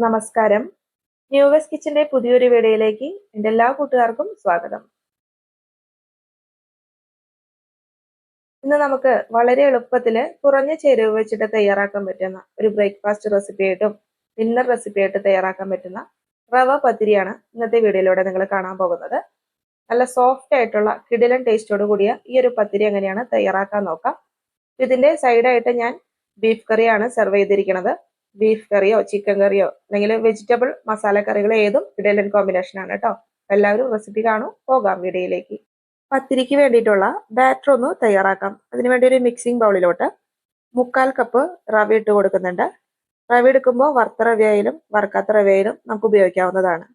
നമസ്കാരം. ന്യൂവെസ് കിച്ചന്റെ പുതിയൊരു വീഡിയോയിലേക്ക് എൻ്റെ എല്ലാ കൂട്ടുകാർക്കും സ്വാഗതം. ഇന്ന് നമുക്ക് വളരെ എളുപ്പത്തിൽ കുറഞ്ഞ ചേരുവ വെച്ചിട്ട് തയ്യാറാക്കാൻ പറ്റുന്ന ഒരു ബ്രേക്ക്ഫാസ്റ്റ് റെസിപ്പി ആയിട്ടും ഡിന്നർ റെസിപ്പി ആയിട്ട് തയ്യാറാക്കാൻ പറ്റുന്ന റവ പത്തിരിയാണ് ഇന്നത്തെ വീഡിയോയിലൂടെ നിങ്ങൾ കാണാൻ പോകുന്നത്. നല്ല സോഫ്റ്റ് ആയിട്ടുള്ള കിടിലൻ ടേസ്റ്റോട് കൂടിയ ഈ ഒരു പത്തിരി എങ്ങനെയാണ് തയ്യാറാക്കാൻ നോക്കാം. ഇതിന്റെ സൈഡായിട്ട് ഞാൻ ബീഫ് കറിയാണ് സെർവ് ചെയ്തിരിക്കുന്നത്. ബീഫ് കറിയോ ചിക്കൻ കറിയോ അല്ലെങ്കിൽ വെജിറ്റബിൾ മസാല കറികൾ ഏതും കിടിലൻ കോമ്പിനേഷൻ ആണ് കേട്ടോ. എല്ലാവരും റെസിപ്പി കാണും. പോകാം വീഡിയോയിലേക്ക്. പത്തിരിക്ക് വേണ്ടിയിട്ടുള്ള ബാറ്റർ ഒന്ന് തയ്യാറാക്കാം. അതിനുവേണ്ടി ഒരു മിക്സിംഗ് ബൗളിലോട്ട് 1/4 കപ്പ് റവ ഇട്ട് കൊടുക്കുന്നുണ്ട്. റവ എടുക്കുമ്പോൾ വറുത്ത റവയായാലും വറുക്കാത്ത റവയായാലും നമുക്ക് ഉപയോഗിക്കാവുന്നതാണ്.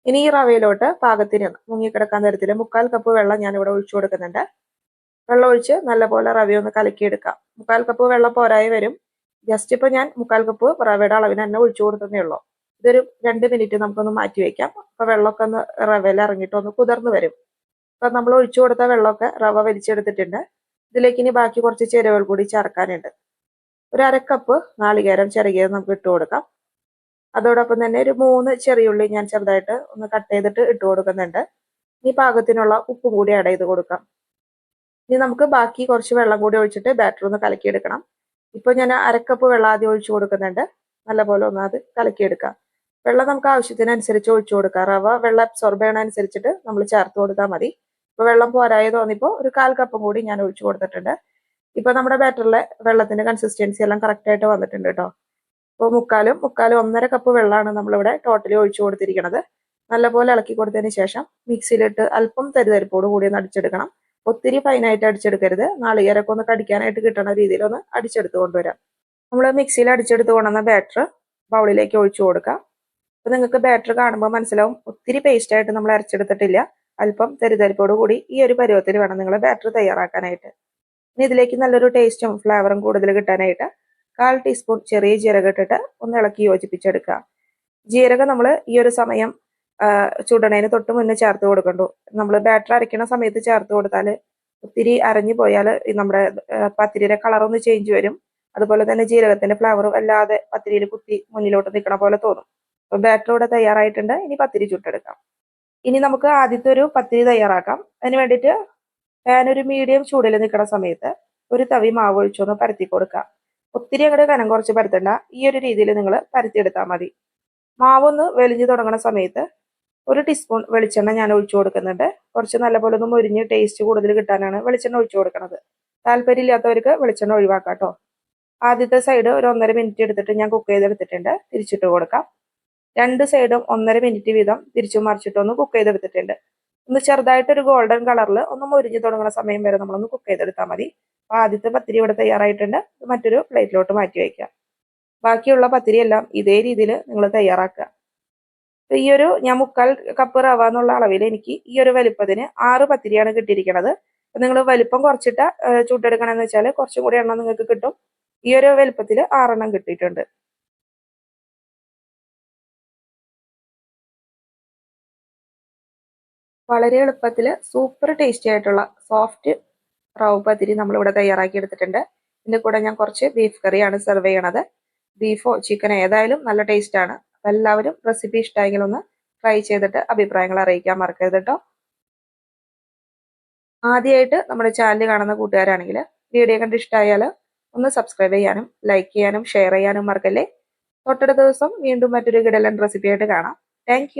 ഇനി ഈ റവയിലോട്ട് പാകത്തിന് മുങ്ങിക്കിടക്കാൻ തരത്തിൽ 1/4 കപ്പ് വെള്ളം ഞാനിവിടെ ഒഴിച്ചു കൊടുക്കുന്നുണ്ട്. വെള്ളം ഒഴിച്ച് നല്ലപോലെ റവയൊന്ന് കലക്കിയെടുക്കാം. 1/4 കപ്പ് വെള്ളം പോരായി വരും. ജസ്റ്റ് ഇപ്പൊ ഞാൻ 1/4 കപ്പ് റവയുടെ അളവിന് തന്നെ ഒഴിച്ചു കൊടുത്തതേ ഉള്ളൂ. ഇതൊരു 2 മിനിറ്റ് നമുക്കൊന്ന് മാറ്റി വെക്കാം. അപ്പൊ വെള്ളമൊക്കെ ഒന്ന് റവയിൽ ഇറങ്ങിയിട്ട് ഒന്ന് കുതിർന്ന് വരും. അപ്പൊ നമ്മൾ ഒഴിച്ചു കൊടുത്ത വെള്ളമൊക്കെ റവ വലിച്ചെടുത്തിട്ടുണ്ട്. ഇതിലേക്ക് ഇനി ബാക്കി കുറച്ച് ചേരുവകൾ കൂടി ചേർക്കാനുണ്ട്. ഒരു 1/2 കപ്പ് നാളികേരം ചിരകിയത് നമുക്ക് ഇട്ട് കൊടുക്കാം. അതോടൊപ്പം തന്നെ ഒരു 3 ചെറിയുള്ളി ഞാൻ ചെറുതായിട്ട് ഒന്ന് കട്ട് ചെയ്തിട്ട് ഇട്ട് കൊടുക്കുന്നുണ്ട്. ഇനി പാകത്തിനുള്ള ഉപ്പും കൂടി ആഡ് ചെയ്ത് കൊടുക്കാം. ഇനി നമുക്ക് ബാക്കി കുറച്ച് വെള്ളം കൂടി ഒഴിച്ചിട്ട് ബാറ്റർ ഒന്ന് കലക്കിയെടുക്കണം. ഇപ്പൊ ഞാൻ 1/2 കപ്പ് വെള്ളം ആദ്യം ഒഴിച്ചു കൊടുക്കുന്നുണ്ട്. നല്ലപോലെ ഒന്ന് അത് കലക്കിയെടുക്കാം. വെള്ളം നമുക്ക് ആവശ്യത്തിനനുസരിച്ച് ഒഴിച്ചു കൊടുക്കാം. റവ വെള്ളം അബ്സോർബ് ചെയ്യണനുസരിച്ചിട്ട് നമ്മൾ ചേർത്ത് കൊടുത്താൽ മതി. ഇപ്പൊ വെള്ളം പോരായി തോന്നിപ്പോ ഒരു 1/4 കപ്പും കൂടി ഞാൻ ഒഴിച്ചു കൊടുത്തിട്ടുണ്ട്. ഇപ്പൊ നമ്മുടെ ബാറ്ററിലെ വെള്ളത്തിന്റെ കൺസിസ്റ്റൻസി എല്ലാം കറക്റ്റ് ആയിട്ട് വന്നിട്ടുണ്ട് കേട്ടോ. ഇപ്പോൾ മുക്കാലും 1/2 കപ്പ് വെള്ളമാണ് നമ്മളിവിടെ ടോട്ടലി ഒഴിച്ചു കൊടുത്തിരിക്കുന്നത്. നല്ലപോലെ ഇളക്കി കൊടുത്തതിന് ശേഷം മിക്സിയിലിട്ട് അല്പം തരിതരിപ്പോട് കൂടി ഒന്ന് അടിച്ചെടുക്കണം. ഒത്തിരി ഫൈനായിട്ട് അടിച്ചെടുക്കരുത്. നാളികേരൊക്കെ ഒന്ന് കടിക്കാനായിട്ട് കിട്ടുന്ന രീതിയിൽ ഒന്ന് അടിച്ചെടുത്ത് കൊണ്ടുവരാം. നമ്മൾ മിക്സിയിൽ അടിച്ചെടുത്ത് കൊണ്ടുവന്ന ബാറ്റർ ബൗളിലേക്ക് ഒഴിച്ചു കൊടുക്കാം. അപ്പൊ നിങ്ങൾക്ക് ബാറ്റർ കാണുമ്പോൾ മനസ്സിലാവും ഒത്തിരി പേസ്റ്റ് ആയിട്ട് നമ്മൾ അരച്ചെടുത്തിട്ടില്ല. അല്പം തരിതരിപ്പോട് കൂടി ഈ ഒരു പരുവത്തിൽ വേണം നിങ്ങൾ ബാറ്റർ തയ്യാറാക്കാനായിട്ട്. ഇനി ഇതിലേക്ക് നല്ലൊരു ടേസ്റ്റും ഫ്ലേവറും കൂടുതൽ കിട്ടാനായിട്ട് 1/4 ടീസ്പൂൺ ചെറിയ ജീരകം ഇട്ടിട്ട് ഒന്ന് ഇളക്കി യോജിപ്പിച്ചെടുക്കുക. ജീരകം നമ്മൾ ഈ ഒരു സമയം ചുടണേന് തൊട്ട് മുന്നേ ചേർത്ത് കൊടുക്കണ്ടു. നമ്മൾ ബാറ്റർ അരയ്ക്കുന്ന സമയത്ത് ചേർത്ത് കൊടുത്താൽ ഒത്തിരി അരഞ്ഞു പോയാൽ നമ്മുടെ പത്തിരിയുടെ കളറൊന്ന് ചേഞ്ച് വരും. അതുപോലെ തന്നെ ജീരകത്തിന്റെ ഫ്ലേവർ വല്ലാതെ പത്തിരിയിൽ കുത്തി മുന്നിലോട്ട് നിൽക്കണ പോലെ തോന്നും. അപ്പൊ ബാറ്റർ ഇവിടെ തയ്യാറായിട്ടുണ്ട്. ഇനി പത്തിരി ചുട്ടെടുക്കാം. ഇനി നമുക്ക് ആദ്യത്തെ ഒരു പത്തിരി തയ്യാറാക്കാം. അതിന് വേണ്ടിയിട്ട് പാൻ ഒരു മീഡിയം ചൂടിൽ നിൽക്കുന്ന സമയത്ത് ഒരു തവി മാവ് ഒഴിച്ചൊന്ന് പരത്തി കൊടുക്കാം. ഒത്തിരി അങ്ങോട്ട് കനം കുറച്ച് പരത്തണ്ട. ഈ ഒരു രീതിയിൽ നിങ്ങൾ പരത്തിയെടുത്താൽ മതി. മാവൊന്ന് വെലിഞ്ഞു തുടങ്ങുന്ന സമയത്ത് 1 ടീസ്പൂൺ വെളിച്ചെണ്ണ ഞാൻ ഒഴിച്ചു കൊടുക്കുന്നുണ്ട്. കുറച്ച് നല്ലപോലെ ഒന്ന് മൊരിഞ്ഞ് ടേസ്റ്റ് കൂടുതൽ കിട്ടാനാണ് വെളിച്ചെണ്ണ ഒഴിച്ചു കൊടുക്കുന്നത്. താല്പര്യമില്ലാത്തവർക്ക് വെളിച്ചെണ്ണ ഒഴിവാക്കാം കേട്ടോ. ആദ്യത്തെ സൈഡ് ഒരു 1.5 മിനിറ്റ് എടുത്തിട്ട് ഞാൻ കുക്ക് ചെയ്തെടുത്തിട്ടുണ്ട്. തിരിച്ചിട്ട് കൊടുക്കാം. 2 സൈഡും 1.5 മിനിറ്റ് വീതം തിരിച്ചും മറിച്ചിട്ടൊന്ന് കുക്ക് ചെയ്തെടുത്തിട്ടുണ്ട്. ഒന്ന് ചെറുതായിട്ടൊരു ഗോൾഡൻ കളറിൽ ഒന്ന് മൊരിഞ്ഞു തുടങ്ങുന്ന സമയം വരെ നമ്മളൊന്ന് കുക്ക് ചെയ്തെടുത്താൽ മതി. അപ്പൊ ആദ്യത്തെ പത്തിരി ഇവിടെ തയ്യാറായിട്ടുണ്ട്. മറ്റൊരു പ്ലേറ്റിലോട്ട് മാറ്റി വയ്ക്കാം. ബാക്കിയുള്ള പത്തിരി എല്ലാം ഇതേ രീതിയിൽ നിങ്ങൾ തയ്യാറാക്കുക. ഈ ഒരു ഞാൻ 1/4 കപ്പ് റവ എന്നുള്ള അളവിൽ എനിക്ക് ഈ ഒരു വലിപ്പത്തിന് 6 പത്തിരിയാണ് കിട്ടിയിരിക്കുന്നത്. നിങ്ങൾ വലിപ്പം കുറച്ചിട്ട് ചുട്ടെടുക്കണമെന്ന് വെച്ചാൽ കുറച്ചും കൂടി എണ്ണം നിങ്ങൾക്ക് കിട്ടും. ഈ ഒരു വലിപ്പത്തിൽ 6 എണ്ണം കിട്ടിയിട്ടുണ്ട്. വളരെ എളുപ്പത്തിൽ സൂപ്പർ ടേസ്റ്റി ആയിട്ടുള്ള സോഫ്റ്റ് റവ പത്തിരി നമ്മളിവിടെ തയ്യാറാക്കി എടുത്തിട്ടുണ്ട്. ഇതിന്റെ കൂടെ ഞാൻ കുറച്ച് ബീഫ് കറിയാണ് സെർവ് ചെയ്യണത്. ബീഫോ ചിക്കനോ ഏതായാലും നല്ല ടേസ്റ്റ് ആണ്. അപ്പൊ എല്ലാവരും റെസിപ്പി ഇഷ്ടമായെങ്കിൽ ഒന്ന് ട്രൈ ചെയ്തിട്ട് അഭിപ്രായങ്ങൾ അറിയിക്കാൻ മറക്കരുത് കേട്ടോ. ആദ്യമായിട്ട് നമ്മുടെ ചാനൽ കാണുന്ന കൂട്ടുകാരാണെങ്കിൽ വീഡിയോ കണ്ട് ഇഷ്ടമായാൽ ഒന്ന് സബ്സ്ക്രൈബ് ചെയ്യാനും ലൈക്ക് ചെയ്യാനും ഷെയർ ചെയ്യാനും മറക്കല്ലേ. തൊട്ടടുത്ത ദിവസം വീണ്ടും മറ്റൊരു കിടലൻ റെസിപ്പി ആയിട്ട് കാണാം. താങ്ക്